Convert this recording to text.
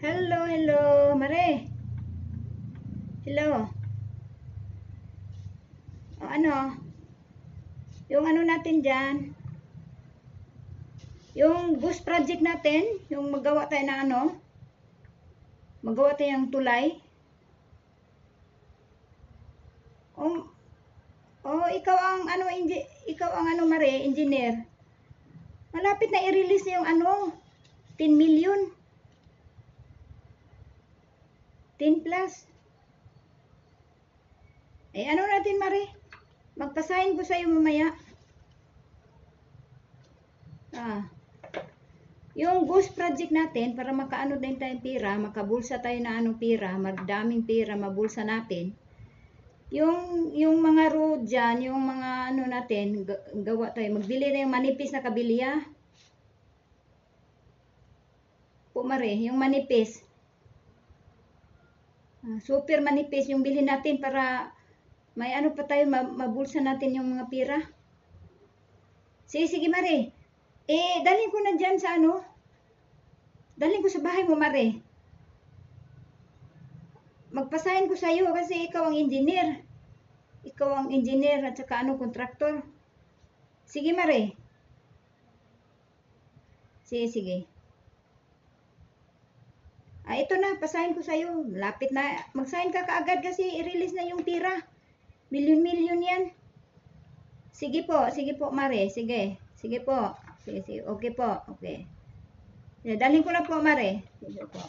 Hello, hello, Mare. Hello. O ano? Yung ano natin dyan? Yung bus project natin, yung magawa tayo ng ano? Magawa tayo ng tulay. Ikaw ang ano, Mare, engineer. Malapit na i-release na yung ano, 10 million. 10 plus. Eh, ano natin, Mare? Magpasahin ko sa'yo mamaya. Yung ghost project natin, para makaano din tayong pira, makabulsa tayo na anong pira, madaming pira, mabulsa natin. Yung mga road dyan, yung mga ano natin, gawa tayo, magbili na yung manipis na kabilya. Po, Mare, yung manipis. Super manipis yung bilhin natin para may ano pa tayo, mabulsa natin yung mga pira. Sige, Mare. Dalhin ko na dyan sa ano. Dalhin ko sa bahay mo, Mare. Magpasahin ko sa'yo kasi ikaw ang engineer. Ikaw ang engineer at saka ano, kontraktor. Sige, Mare. Sige. Ito na, pasahin ko sa'yo. Lapit na. Magsahin ka kaagad kasi i-release na yung tira. Milyon-milyon yan. Sige po, Mare. Sige po. Sige. Okay po. Okay. Dalhin ko na po, Mare. Sige po.